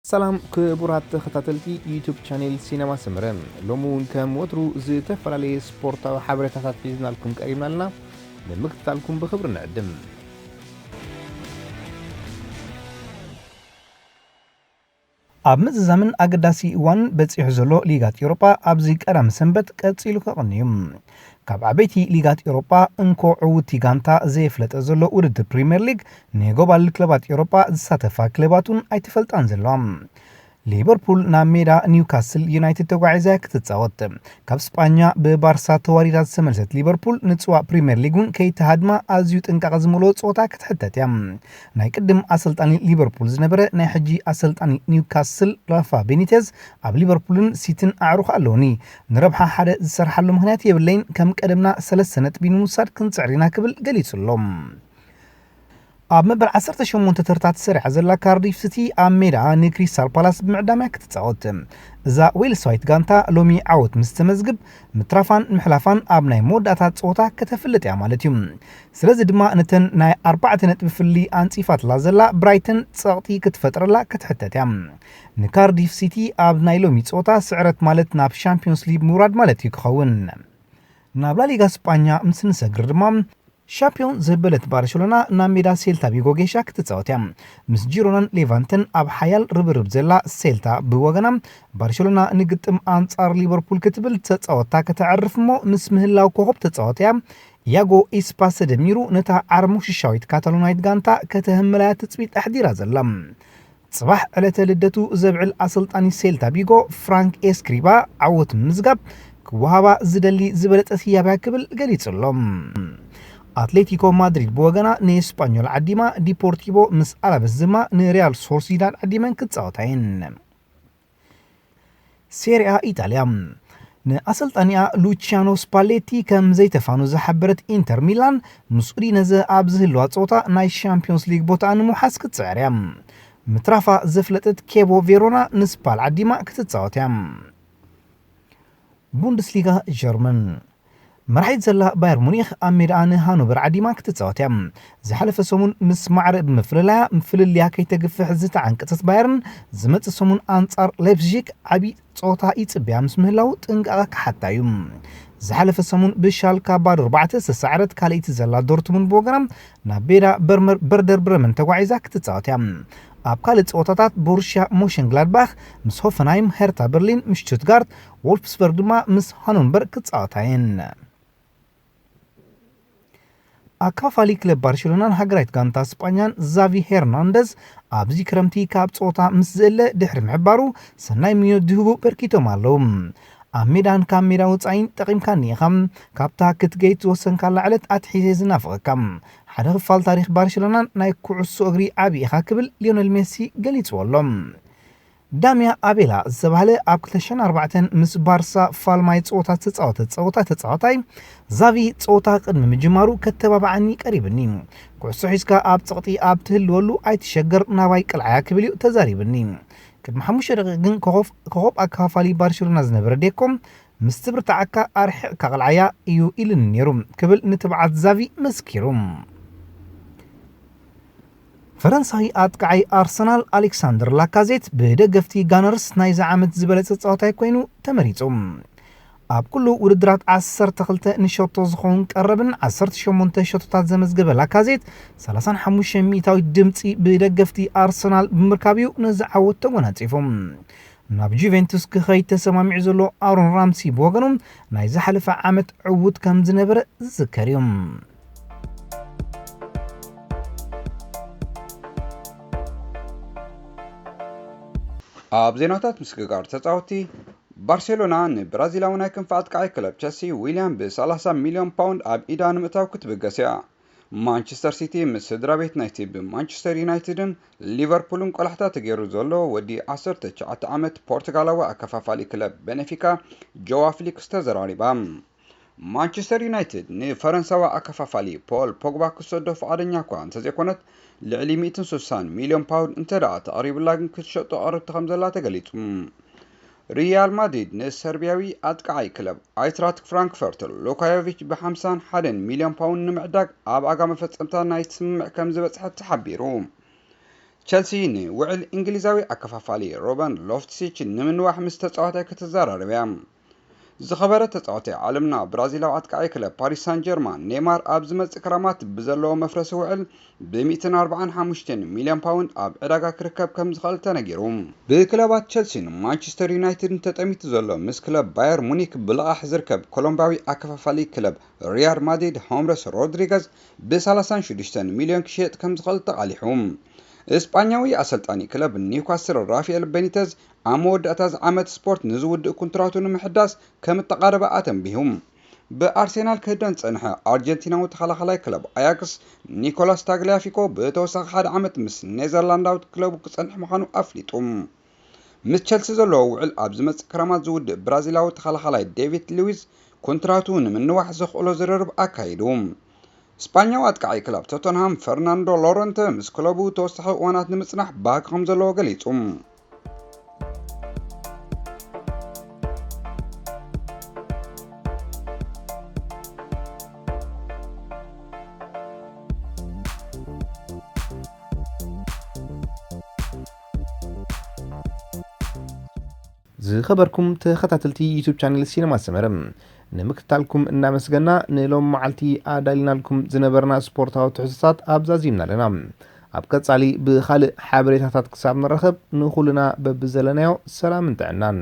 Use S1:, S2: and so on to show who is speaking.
S1: سلام كبرات خطاتلتي يوتيوب شانل سينما سمره لومون كم وترو زتفرالي سبورت وحبرتات حيزنا لكم قريبنا لنا بمكتالكم بخبر نعدم ኣብ ምዝዛምን ኣገዳሲ እዋን በፂሑ ዘሎ ሊጋት ኤውሮጳ ኣብዚ ቀዳም ሰንበት ቀፂሉ ከቕንዩ ካብ ዓበይቲ ሊጋት ኤውሮጳ እንኮ ዕውቲ ጋንታ ዘየፍለጠ ዘሎ ውድድር ፕሪምየር ሊግ ንጎባል ክለባት ኤውሮጳ ዝሳተፋ ክለባቱን ኣይተፈልጣን ዘለዋ ሊቨርፑል ናብ ሜዳ ኒውካስል ዩናይትድ ተጓዒዛ ክትጻወት ካብ ስፓኛ ብባርሳ ተዋሪዳ ዝተመለሰት ሊቨርፑል ንጽዋ ፕሪምየር ሊጉን ከይተሃድማ ኣዝዩ ጥንቃቐ ዝመልኦ ጾታ ክትሕተት እያ ናይ ቅድም ኣሰልጣኒ ሊቨርፑል ዝነበረ ናይ ሕጂ ኣሰልጣኒ ኒውካስል ራፋ ቤኒቴዝ ኣብ ሊቨርፑልን ሲቲን ኣዕሩኽ ኣለውኒ ንረብሓ ሓደ ዝሰርሓሉ ምክንያት የብለይን ከም ቀደምና 3 ነጥቢ ንምውሳድ ክንጽዕሪና ክብል ገሊጹሎም ኣብ መበል 18 ተርታት ሰሪዓ ዘላ ካርዲፍ ሲቲ ኣብ ሜዳ ንክሪስታል ፓላስ ብምዕዳምያ ክትጻወት እዛ ዌልሳዊት ጋንታ ሎሚ ዓወት ምስ ተመዝግብ ምትራፋን ምሕላፋን ኣብ ናይ መወዳእታ ጾታ ከተፍልጥ እያ ማለት እዩ ስለዚ ድማ ነተን ናይ 4 ነጥቢ ፍሊ ኣንጺፋትላ ዘላ ብራይተን ጸቕጢ ክትፈጥረላ ክትሕተት እያ ንካርዲፍ ሲቲ ኣብ ናይ ሎሚ ጾታ ስዕረት ማለት ናብ ሻምፒዮንስ ሊግ ምውራድ ማለት እዩ ክኸውን ናብ ላሊጋ ስፓኛ ምስ ንሰግር ድማ ሻምፒዮን ዘበለት ባርሴሎና ናብ ሜዳ ሴልታ ቪጎ ጌሻ ክትጻወት እያ ምስ ጂሮናን ሌቫንተን ኣብ ሓያል ርብርብ ዘላ ሴልታ ብወገና ባርሴሎና ንግጥም ኣንጻር ሊቨርፑል ክትብል ተጻወታ ከተዕርፍ እሞ ምስ ምህላው ኮኸብ ተጻወት እያ ያጎ ኢስፓስ ደሚሩ ነታ ዓርሙሽሻዊት ካታሎናይት ጋንታ ከተህመላያ ትጽቢት ኣሕዲራ ዘላ ጽባሕ ዕለተ ልደቱ ዘብዕል ኣሰልጣኒ ሴልታ ቪጎ ፍራንክ ኤስክሪባ ዓወት ምዝጋብ ክወሃባ ዝደሊ ዝበለጠ ህያብያ ክብል ገሊጹሎም አትሌቲኮ ማድሪድ በወገና ንስፓኞል ዓዲማ ዲፖርቲቮ ምስ አላበስ ዝማ ንሪያል ሶሲዳድ ዓዲመን ክትጻወታይን ሴሪአ ኢጣልያ ንአሰልጣኒያ ሉቺያኖ ስፓሌቲ ከም ዘይተፋኑ ዝሓበረት ኢንተር ሚላን ምስ ኡዲነዘ ኣብ ዝህልዋ ጾታ ናይ ሻምፒዮንስ ሊግ ቦታ ንምሓዝ ክትጽዕርያ ምትራፋ ዘፍለጠት ኬቦ ቬሮና ንስፓል ዓዲማ ክትጻወትያ ቡንደስሊጋ ጀርመን مرحيت زلا باير مونيخ أمير أنا هانوفر عديما كتتصاوتيا زحلف سمون مس معرب مفللا مفلليا كي تقفح زتا عن كتس بايرن زمت سمون أنصار ليبزيك عبي صوتا يتصبيا مس مهلاو تنقاك حتى يوم زحلف سمون بشالكا بار 4 ساعات كاليت زلا دورتموند بوغرام نابيرا بردر برمن تقوعيزا كتتصاوتيا ኣብ ካልእ ጾታታት ቦሩሺያ ሞንሸንግላድባኽ ምስ ሆፈንሃይም ሄርታ በርሊን ምስ ሽቱትጋርት ወልፍስበርግ ድማ ምስ ሃኖቨር ክትጻወታየን ኣካፋሊ ክለብ ባርሴሎናን ሃገራዊት ጋንታ ስፓኛን ዛቪ ሄርናንደዝ ኣብዚ ክረምቲ ካብ ጾታ ምስ ዘለ ድሕሪ ምሕባሩ ሰናይ ምኞት ዝህቡ በርኪቶም ኣለዉ ኣብ ሜዳን ካብ ሜዳ ወፃኢን ጠቒምካኒ ኢኻ ካብታ ክትገይት ዝወሰንካላ ዕለት ኣትሒዘ ዝናፍቐካ ሓደ ክፋል ታሪክ ባርሴሎናን ናይ ኩዕሶ እግሪ ዓብዪ ኢኻ ክብል ሊዮኔል ሜሲ ገሊጽዎሎም ዳሚያ አቤላ ዝተባህለ ኣብ 2004 ምስ ባርሳ ፋልማይ ጾታ ተጻወታይ ዛቪ ጾታ ቅድሚ ምጅማሩ ከተባባዓኒ ቀሪብኒ ኩዕሶ ሒዝካ ኣብ ጸቕጢ ኣብ ትህልወሉ ኣይትሸገር ናባይ ቅልዓያ ክብል እዩ ተዛሪብኒ ቅድሚ 5 ደቂቕ ግን ኮኸብ ኣካፋሊ ባርሴሎና ዝነበረ ዴኮም ምስ ትብርታዓካ ኣርሒቕካ ቅልዓያ እዩ ኢልን ነይሩ ክብል ንትብዓት ዛቪ መስኪሩ ፈረንሳዊ ኣጥቃዓይ ኣርሰናል ኣሌክሳንደር ላካዜት ብደገፍቲ ጋነርስ ናይ ዝዓመት ዝበለጸ ጸወታይ ኮይኑ ተመሪጹ ኣብ ኩሉ ውድድራት 12 ንሸቶ ዝኾን ቀረብን 18 ሸቶታት ዘመዝገበ ላካዜት 35 ሚእታዊ ድምፂ ብደገፍቲ ኣርሰናል ብምርካብዩ ነዝዓወት ተጎናጺፎም ናብ ጁቬንቱስ ክኸይድ ተሰማሚዑ ዘሎ ኣሮን ራምሲ ብወገኖም ናይ ዝሓለፈ ዓመት ዕውት ከም ዝነበረ ዝዝከር እዩ
S2: ኣብ ዜናታት ምስግጋር ተጻወቲ ባርሴሎና ንብራዚላዊ ናይ ክንፈ ኣጥቃዓይ ክለብ ቸልሲ ዊሊያም ብ30 ሚልዮን ፓውንድ ኣብ ኢዳ ንምእታው ክትብገስ እያ ማንቸስተር ሲቲ ምስ ስድራቤት ናይቲ ብማንቸስተር ዩናይትድን ሊቨርፑልን ቆላሕታ ተገይሩ ዘሎ ወዲ 19 ዓመት ፖርቱጋላዊ ኣከፋፋሊ ክለብ ቤኔፊካ ጆዋ ፍሊክስ ተዘራሪባ ማንቸስተር ዩናይትድ ንፈረንሳዊ ኣከፋፋሊ ፖል ፖግባ ክሰዶ ፈቃደኛ እኳ እንተዘይኮነት ልዕሊ 160 ሚልዮን ፓውንድ እንተደኣ ተቐሪብላ ግን ክትሸጦ ቀረብቲ ከም ዘላ ተገሊጹ ሪያል ማድሪድ ንሰርቢያዊ ኣጥቃዓይ ክለብ ኣይትራክት ፍራንክፈርት ሉካዮቪች ብ51 ሚልዮን ፓውንድ ንምዕዳግ ኣብ ኣጋመ ፈጸምታ ናይ ስምምዕ ከም ዝበጽሐ ተሓቢሩ ቸልሲ ንውዕል እንግሊዛዊ አከፋፋሊ ሮበን ሎፍትሲች ንምንዋሕ ምስ ተጻዋታይ ክትዘራረብ እያ። ዝኸበረ ተጻዋታይ ዓለምና ብራዚላዊ አጥቃዒ ክለብ ፓሪስ ሳን ጀርማን ኔይማር ኣብ ዝመጽእ ክረማት ብዘለዎ መፍረሲ ውዕል ብ145 ሚልዮን ፓውንድ ኣብ ዕዳጋ ክርከብ ከም ዝኽእል ተነጊሩ። ብክለባት ቸልሲን ማንቸስተር ዩናይትድን ተጠሚቱ ዘሎ ምስ ክለብ ባየር ሙኒክ ብልቓሕ ዝርከብ ኮሎምባዊ አከፋፋሊ ክለብ ሪያል ማድሪድ ሆምረስ ሮድሪገዝ ብ36 ሚልዮን ክሽየጥ ከም ዝኽእል ተቓሊሑ። እስጳኛዊ አሰልጣኒ ክለብ ኒውካስል ራፋኤል ቤኒተዝ ኣብ መወዳእታ ዓመት ስፖርት ንዝውድእ ኮንትራቱ ንምሕዳስ ከም ተቃረበ ኣተንቢሁ። ብኣርሴናል ክህደን ፀንሐ ኣርጀንቲናዊ ተኸላኻላይ ክለብ ኣያክስ ኒኮላስ ታግሊያፊኮ ብተወሳኺ 1 ዓመት ምስ ኔዘርላንዳዊ ክለቡ ክጸንሕ ምዃኑ ኣፍሊጡ። ምስ ቸልሲ ዘለዎ ውዕል ኣብ ዝመጽእ ክረማት ዝውድእ ብራዚላዊ ተኸላኻላይ ዴቪድ ሉዊዝ ኮንትራቱ ንምንዋሕ ዘኽእሎ ዝርርብ ኣካይዱ። እስጳኛዊ አጥቃዒ ክለብ ቶተንሃም ፈርናንዶ ሎረንተ ምስ ክለቡ ተወሳኺ እዋናት ንምጽናሕ ባክ ከም ዘለዎ ገሊጹ።
S1: ዝኸበርኩም ተኸታተልቲ ዩቲዩብ ቻናል ሲነማ ሰመረ ንምክታልኩም እናመስገና ንሎም መዓልቲ ኣዳሊናልኩም ዝነበርና ስፖርታዊ ትሕዝቶታት ኣብዛዚምና ኣለና። ኣብ ቀጻሊ ብኻልእ ሓበሬታታት ክሳብ ንረኸብ ንኹልና በብዘለናዮ ሰላም እንጥዕናን